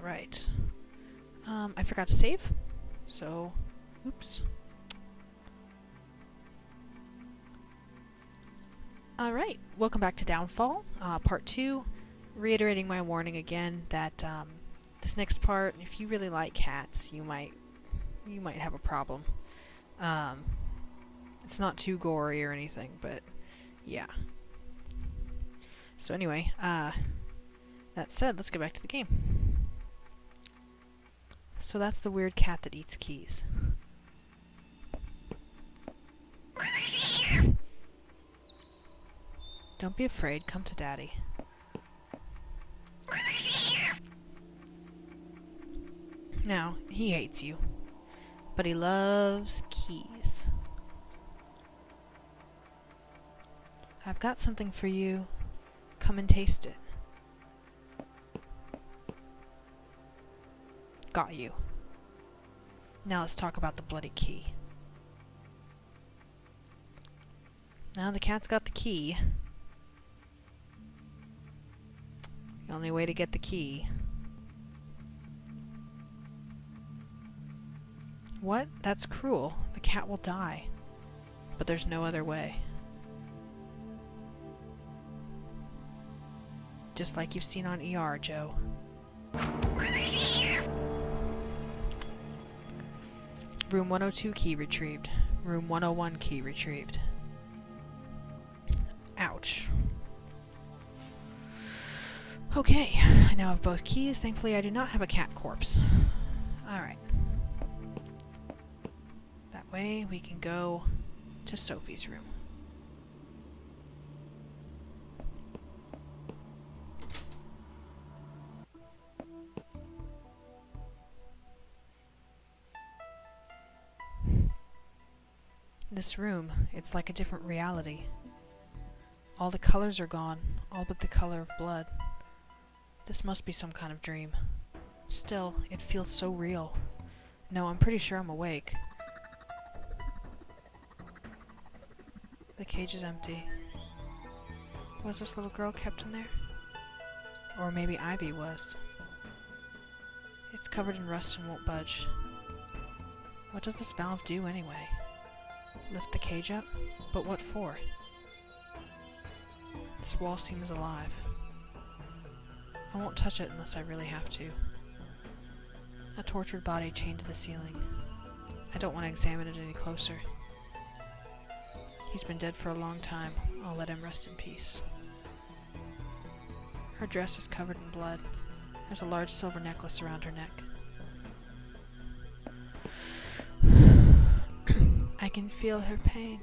Alright. I forgot to save. So, oops. Alright, welcome back to Downfall, part 2. Reiterating my warning again that this next part, if you really like cats, you might have a problem. It's not too gory or anything, but yeah. So anyway, that said, let's get back to the game. So that's the weird cat that eats keys. Don't be afraid, come to Daddy. Now, he hates you, but he loves keys. I've got something for you. Come and taste it. Got you. Now let's talk about the bloody key. Now the cat's got the key. The only way to get the key. What? That's cruel. The cat will die. But there's no other way. Just like you've seen on ER, Joe. Room 102 key retrieved. Room 101 key retrieved. Ouch. Okay, I now have both keys. Thankfully, I do not have a cat corpse. Alright. That way, we can go to Sophie's room. This room, it's like a different reality. All the colors are gone, all but the color of blood. This must be some kind of dream. Still, it feels so real. No, I'm pretty sure I'm awake. The cage is empty. Was this little girl kept in there? Or maybe Ivy was. It's covered in rust and won't budge. What does this valve do anyway? Lift the cage up? But what for? This wall seems alive. I won't touch it unless I really have to. A tortured body chained to the ceiling. I don't want to examine it any closer. He's been dead for a long time. I'll let him rest in peace. Her dress is covered in blood. There's a large silver necklace around her neck. I can feel her pain.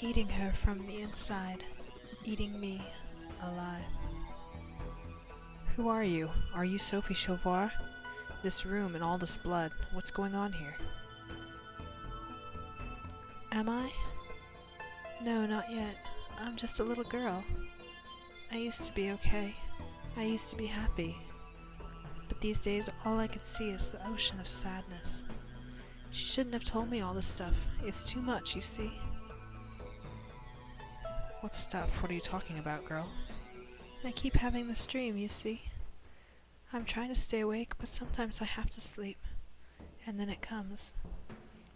Eating her from the inside. Eating me alive. Who are you? Are you Sophie Chauvoir? This room and all this blood. What's going on here? Am I? No, not yet. I'm just a little girl. I used to be okay. I used to be happy. But these days all I can see is the ocean of sadness. She shouldn't have told me all this stuff. It's too much, you see. What stuff? What are you talking about, girl? I keep having this dream, you see. I'm trying to stay awake, but sometimes I have to sleep. And then it comes.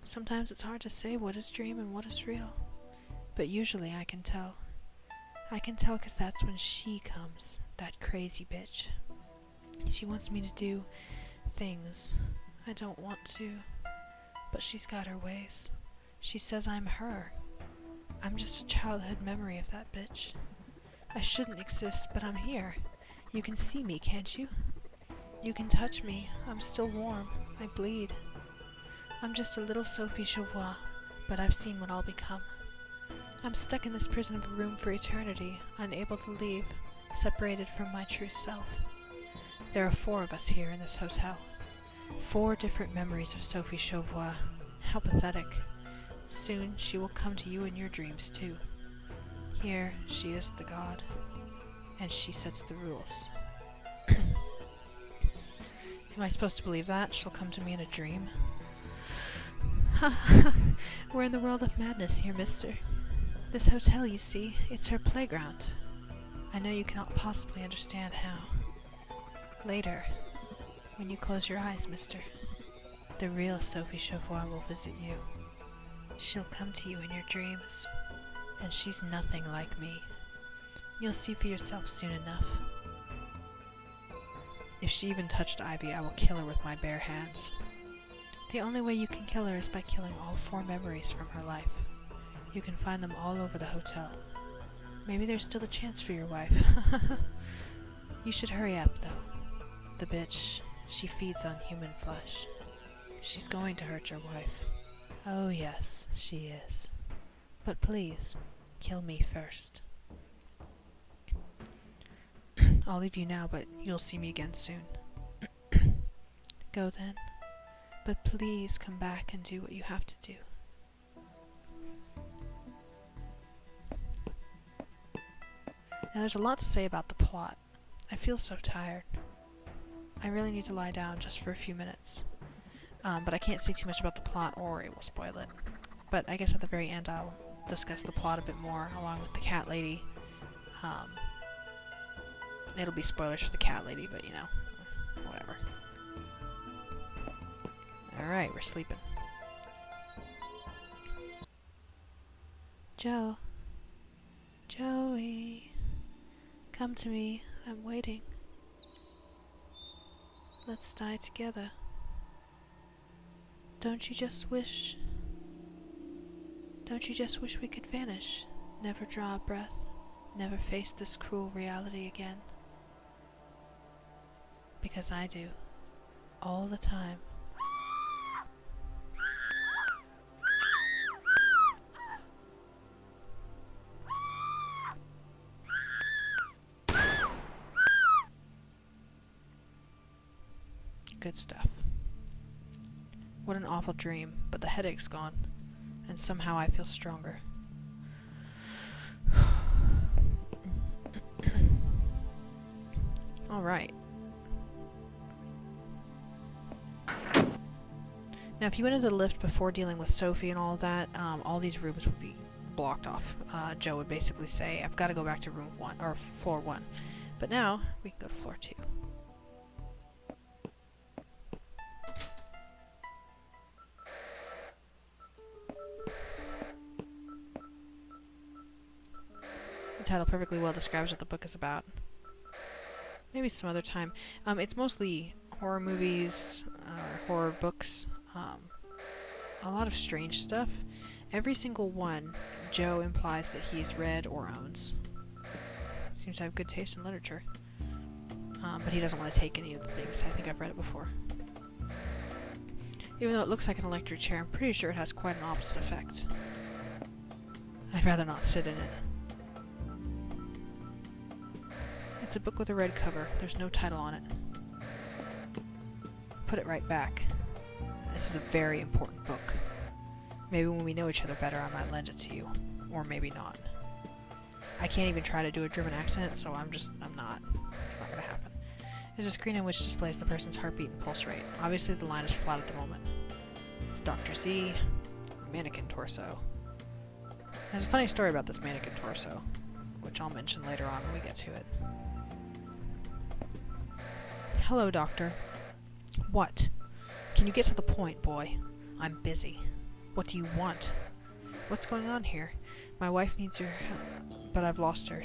Sometimes it's hard to say what is dream and what is real. But usually I can tell. I can tell 'cause that's when she comes, that crazy bitch. She wants me to do things I don't want to. But she's got her ways. She says I'm her. I'm just a childhood memory of that bitch. I shouldn't exist, but I'm here. You can see me, can't you? You can touch me. I'm still warm. I bleed. I'm just a little Sophie Chauvoir, but I've seen what I'll become. I'm stuck in this prison of a room for eternity, unable to leave, separated from my true self. There are 4 of us here in this hotel. 4 different memories of Sophie Chauvoir. How pathetic. Soon she will come to you in your dreams too. Here she is the god, and she sets the rules. Am I supposed to believe that? She'll come to me in a dream? Ha ha! We're in the world of madness here, mister. This hotel, you see, it's her playground. I know you cannot possibly understand how. Later, when you close your eyes, mister, the real Sophie Chauvois will visit you. She'll come to you in your dreams, and she's nothing like me. You'll see for yourself soon enough. If she even touched Ivy, I will kill her with my bare hands. The only way you can kill her is by killing all 4 memories from her life. You can find them all over the hotel. Maybe there's still a chance for your wife. You should hurry up, though. The bitch, she feeds on human flesh. She's going to hurt your wife. Oh yes, she is. But please, kill me first. I'll leave you now, but you'll see me again soon. Go then. But please come back and do what you have to do. Now there's a lot to say about the plot. I feel so tired. I really need to lie down just for a few minutes. But I can't say too much about the plot or it will spoil it. But I guess at the very end I'll discuss the plot a bit more along with the cat lady. It'll be spoilers for the cat lady, but you know, whatever. Alright, we're sleeping. Joe. Joey. Come to me. I'm waiting. Let's die together. Don't you just wish we could vanish, never draw a breath, never face this cruel reality again? Because I do, all the time. Good stuff. What an awful dream, but the headache's gone, and somehow I feel stronger. Alright. Now if you went into the lift before dealing with Sophie and all of that, all these rooms would be blocked off. Joe would basically say, I've got to go back to room 1, or floor 1. But now, we can go to floor 2. The title perfectly well describes what the book is about. Maybe some other time. It's mostly horror movies, horror books, a lot of strange stuff. Every single one, Joe implies that he's read or owns. Seems to have good taste in literature. But he doesn't want to take any of the things. I think I've read it before. Even though it looks like an electric chair, I'm pretty sure it has quite an opposite effect. I'd rather not sit in it. It's a book with a red cover. There's no title on it. Put it right back. This is a very important book. Maybe when we know each other better, I might lend it to you. Or maybe not. I can't even try to do a German accent, so I'm not. It's not gonna happen. There's a screen in which displays the person's heartbeat and pulse rate. Obviously the line is flat at the moment. It's Dr. Z, mannequin torso. There's a funny story about this mannequin torso, which I'll mention later on when we get to it. Hello, Doctor. What? Can you get to the point, boy? I'm busy. What do you want? What's going on here? My wife needs your help, but I've lost her.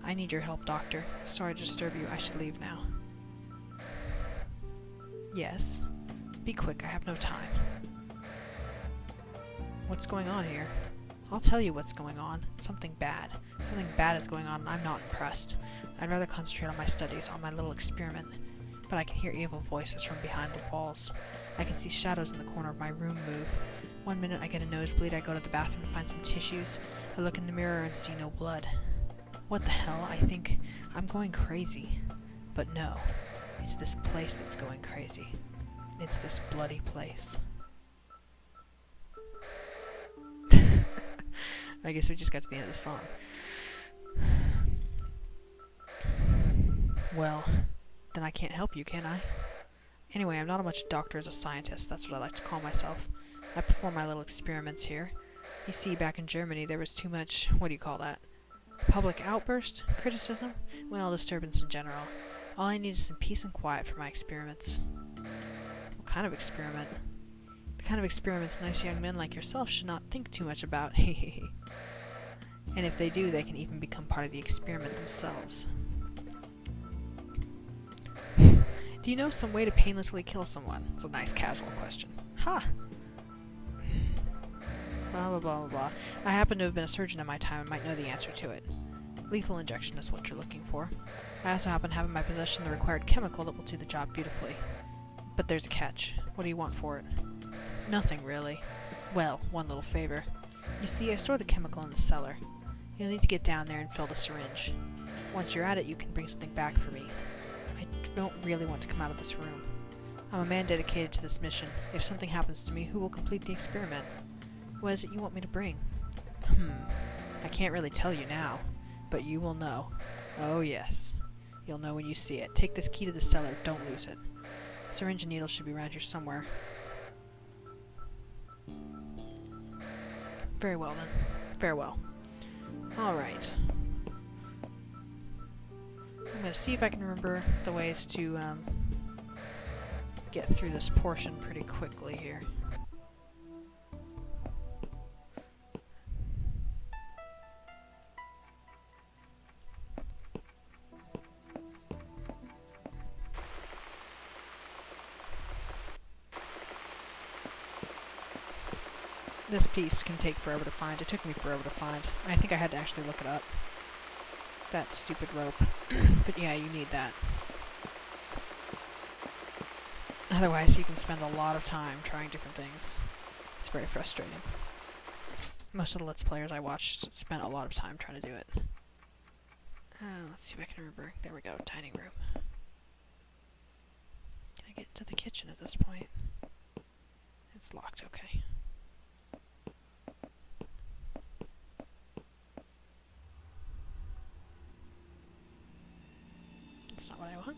I need your help, Doctor. Sorry to disturb you. I should leave now. Yes. Be quick. I have no time. What's going on here? I'll tell you what's going on. Something bad. Something bad is going on and I'm not impressed. I'd rather concentrate on my studies, on my little experiment. But I can hear evil voices from behind the walls. I can see shadows in the corner of my room move. One minute I get a nosebleed, I go to the bathroom to find some tissues. I look in the mirror and see no blood. What the hell? I think I'm going crazy. But no, it's this place that's going crazy. It's this bloody place. I guess we just got to the end of the song. Well, then I can't help you, can I? Anyway, I'm not a much doctor as a scientist. That's what I like to call myself. I perform my little experiments here. You see, back in Germany, there was too much, what do you call that? Public outburst? Criticism? Well, disturbance in general. All I need is some peace and quiet for my experiments. What kind of experiment? The kind of experiments nice young men like yourself should not think too much about. Hehehe. And if they do, they can even become part of the experiment themselves. Do you know some way to painlessly kill someone? It's a nice casual question. Ha! Blah blah blah blah blah. I happen to have been a surgeon in my time and might know the answer to it. Lethal injection is what you're looking for. I also happen to have in my possession the required chemical that will do the job beautifully. But there's a catch. What do you want for it? Nothing, really. Well, one little favor. You see, I store the chemical in the cellar. You'll need to get down there and fill the syringe. Once you're at it, you can bring something back for me. I don't really want to come out of this room. I'm a man dedicated to this mission. If something happens to me, who will complete the experiment? What is it you want me to bring? I can't really tell you now, but you will know. Oh yes. You'll know when you see it. Take this key to the cellar. Don't lose it. Syringe and needle should be around here somewhere. Very well, then. Farewell. Alright. I'm gonna see if I can remember the ways to, get through this portion pretty quickly here. This piece can take forever to find. It took me forever to find. I think I had to actually look it up. That stupid rope. But yeah, you need that. Otherwise, you can spend a lot of time trying different things. It's very frustrating. Most of the Let's Players I watched spent a lot of time trying to do it. Let's see if I can remember. There we go, dining room. Can I get to the kitchen at this point? It's locked, okay. That's not what I want.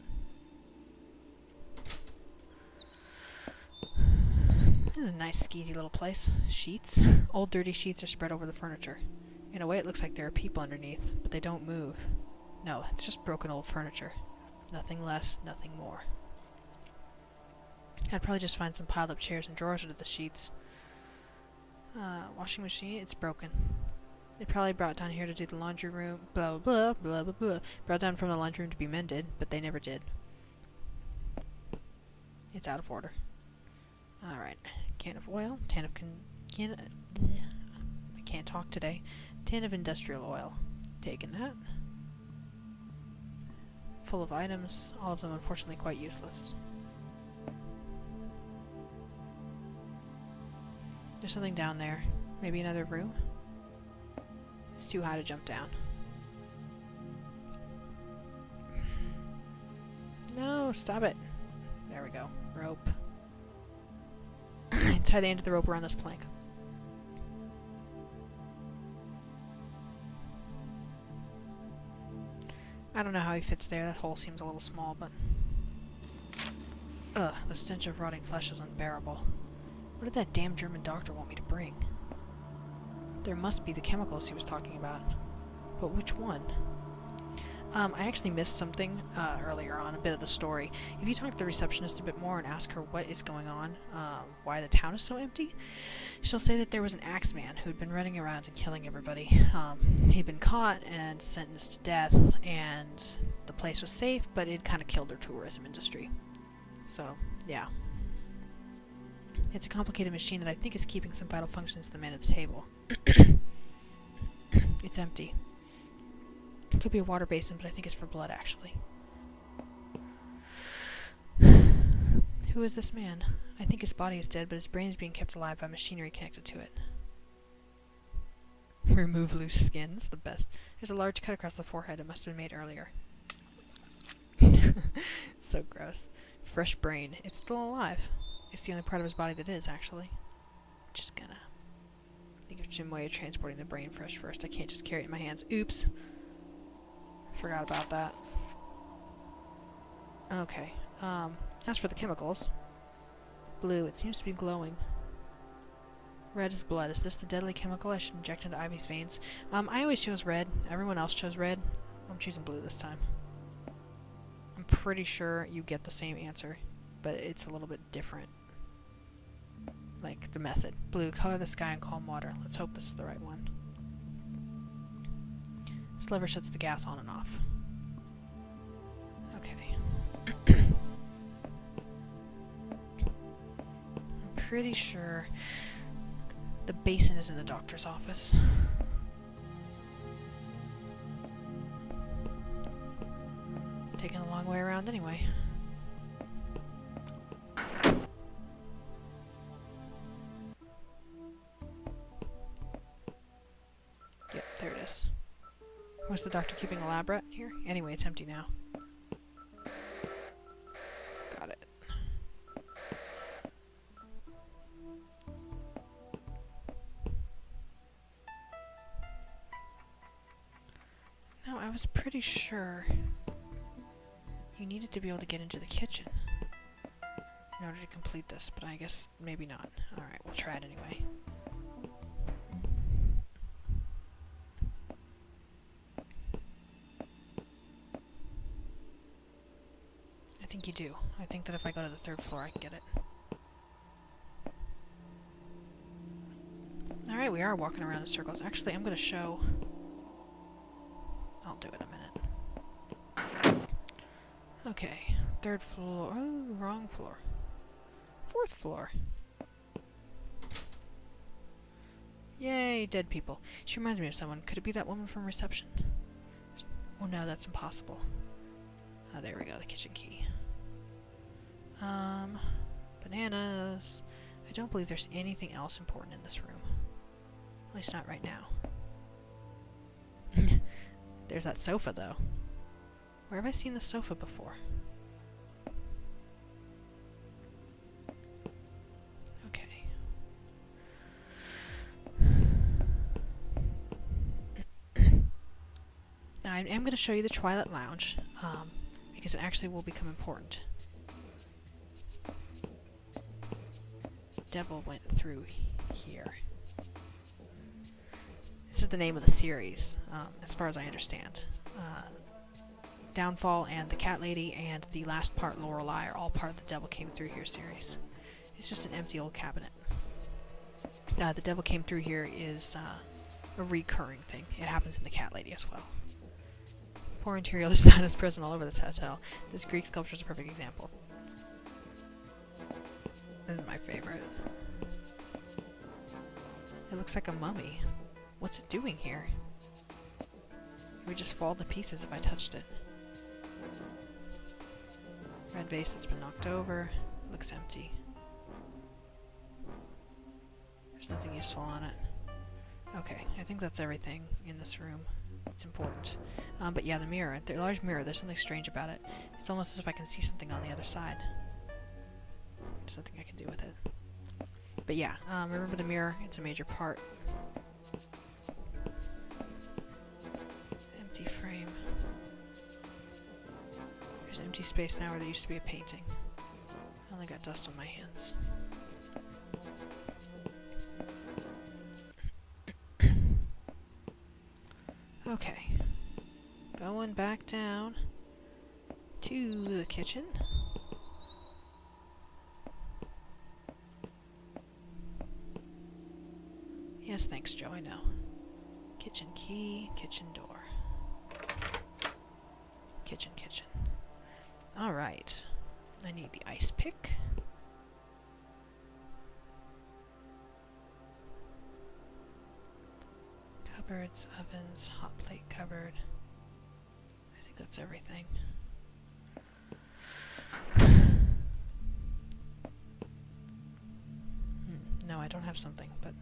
This is a nice, skeezy little place. Sheets. Old, dirty sheets are spread over the furniture. In a way, it looks like there are people underneath, but they don't move. No, it's just broken old furniture. Nothing less, nothing more. I'd probably just find some piled up chairs and drawers under the sheets. Washing machine, it's broken. They probably brought down here to do the laundry room, blah blah blah blah blah. Brought down from the laundry room to be mended, but they never did. It's out of order. Alright. Can of oil, I can't talk today. Tin of industrial oil. Taking that. Full of items, all of them unfortunately quite useless. There's something down there. Maybe another room? It's too high to jump down. No, stop it. There we go. Rope. Tie the end of the rope around this plank. I don't know how he fits there. That hole seems a little small, but... Ugh, the stench of rotting flesh is unbearable. What did that damn German doctor want me to bring? There must be the chemicals he was talking about. But which one? I actually missed something earlier on, a bit of the story. If you talk to the receptionist a bit more and ask her what is going on, why the town is so empty, she'll say that there was an axeman who'd been running around and killing everybody. He'd been caught and sentenced to death, and the place was safe, but it kind of killed their tourism industry. So, yeah. It's a complicated machine that I think is keeping some vital functions to the man at the table. It's empty. It could be a water basin, but I think it's for blood, actually. Who is this man? I think his body is dead, but his brain is being kept alive by machinery connected to it. Remove loose skins, the best. There's a large cut across the forehead. It must have been made earlier. So gross. Fresh brain. It's still alive. It's the only part of his body that is, actually. Just gonna think of some way of transporting the brain fresh first. I can't just carry it in my hands. Oops. Forgot about that. Okay. As for the chemicals. Blue. It seems to be glowing. Red is blood. Is this the deadly chemical I should inject into Ivy's veins? I always chose red. Everyone else chose red. I'm choosing blue this time. I'm pretty sure you get the same answer, but it's a little bit different. Like the method. Blue, color the sky in calm water. Let's hope this is the right one. This lever shuts the gas on and off. Okay. I'm pretty sure the basin is in the doctor's office. Taking a long way around anyway. Yep, there it is. Was the doctor keeping a lab rat here? Anyway, it's empty now. Got it. Now, I was pretty sure you needed to be able to get into the kitchen in order to complete this, but I guess maybe not. Alright, we'll try it anyway. I think you do. I think that if I go to the 3rd floor, I can get it. Alright, we are walking around in circles. Actually, I'm going to show... I'll do it in a minute. Okay, 3rd floor. Oh, wrong floor. 4th floor. Yay, dead people. She reminds me of someone. Could it be that woman from reception? Oh no, that's impossible. Oh, there we go, the kitchen key. Bananas. I don't believe there's anything else important in this room. At least not right now. There's that sofa, though. Where have I seen the sofa before? Okay. Now, I am going to show you the Twilight Lounge, because it actually will become important. Devil went through here. This is the name of the series, as far as I understand. Downfall and the Cat Lady and the last part, Lorelei, are all part of the Devil Came Through Here series. It's just an empty old cabinet. The Devil Came Through Here is a recurring thing. It happens in the Cat Lady as well. Poor interior design is present all over this hotel. This Greek sculpture is a perfect example. This is my favorite. It looks like a mummy. What's it doing here? It would just fall to pieces if I touched it. Red vase that's been knocked over. Looks empty. There's nothing useful on it. Okay, I think that's everything in this room. It's important. But yeah, the mirror. The large mirror, there's something strange about it. It's almost as if I can see something on the other side. There's nothing I can do with it. But yeah, remember the mirror. It's a major part. Empty frame. There's empty space now where there used to be a painting. I only got dust on my hands. Okay. Going back down to the kitchen. Yes, thanks, Joe, I know. Kitchen key, kitchen door. Kitchen. Alright. I need the ice pick. Cupboards, ovens, hot plate cupboard. I think that's everything. No, I don't have something, but...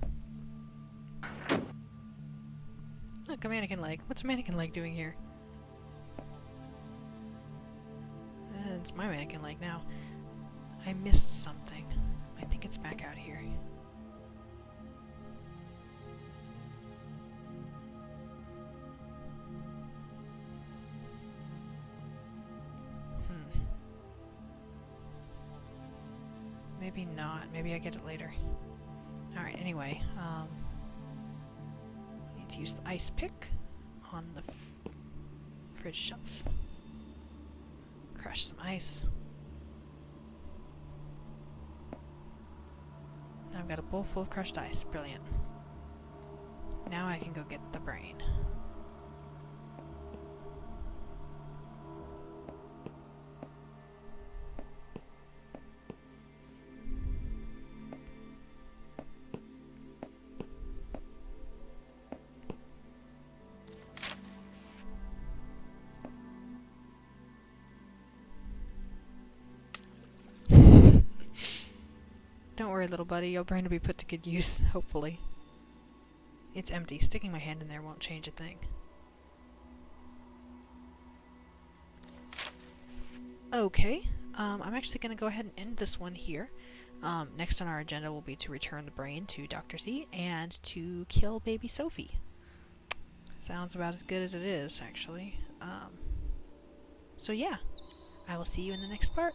Look, a mannequin leg. What's a mannequin leg doing here? It's my mannequin leg now. I missed something. I think it's back out here. Maybe not. Maybe I get it later. Alright, anyway. I need to use the ice pick on the fridge shelf. Crap. crush some ice. Now I've got a bowl full of crushed ice. Brilliant. Now I can go get the brain. Don't worry, little buddy, your brain will be put to good use, hopefully. It's empty. Sticking my hand in there won't change a thing. Okay, I'm actually going to go ahead and end this one here. Next on our agenda will be to return the brain to Dr. Z and to kill baby Sophie. Sounds about as good as it is, actually. So yeah, I will see you in the next part.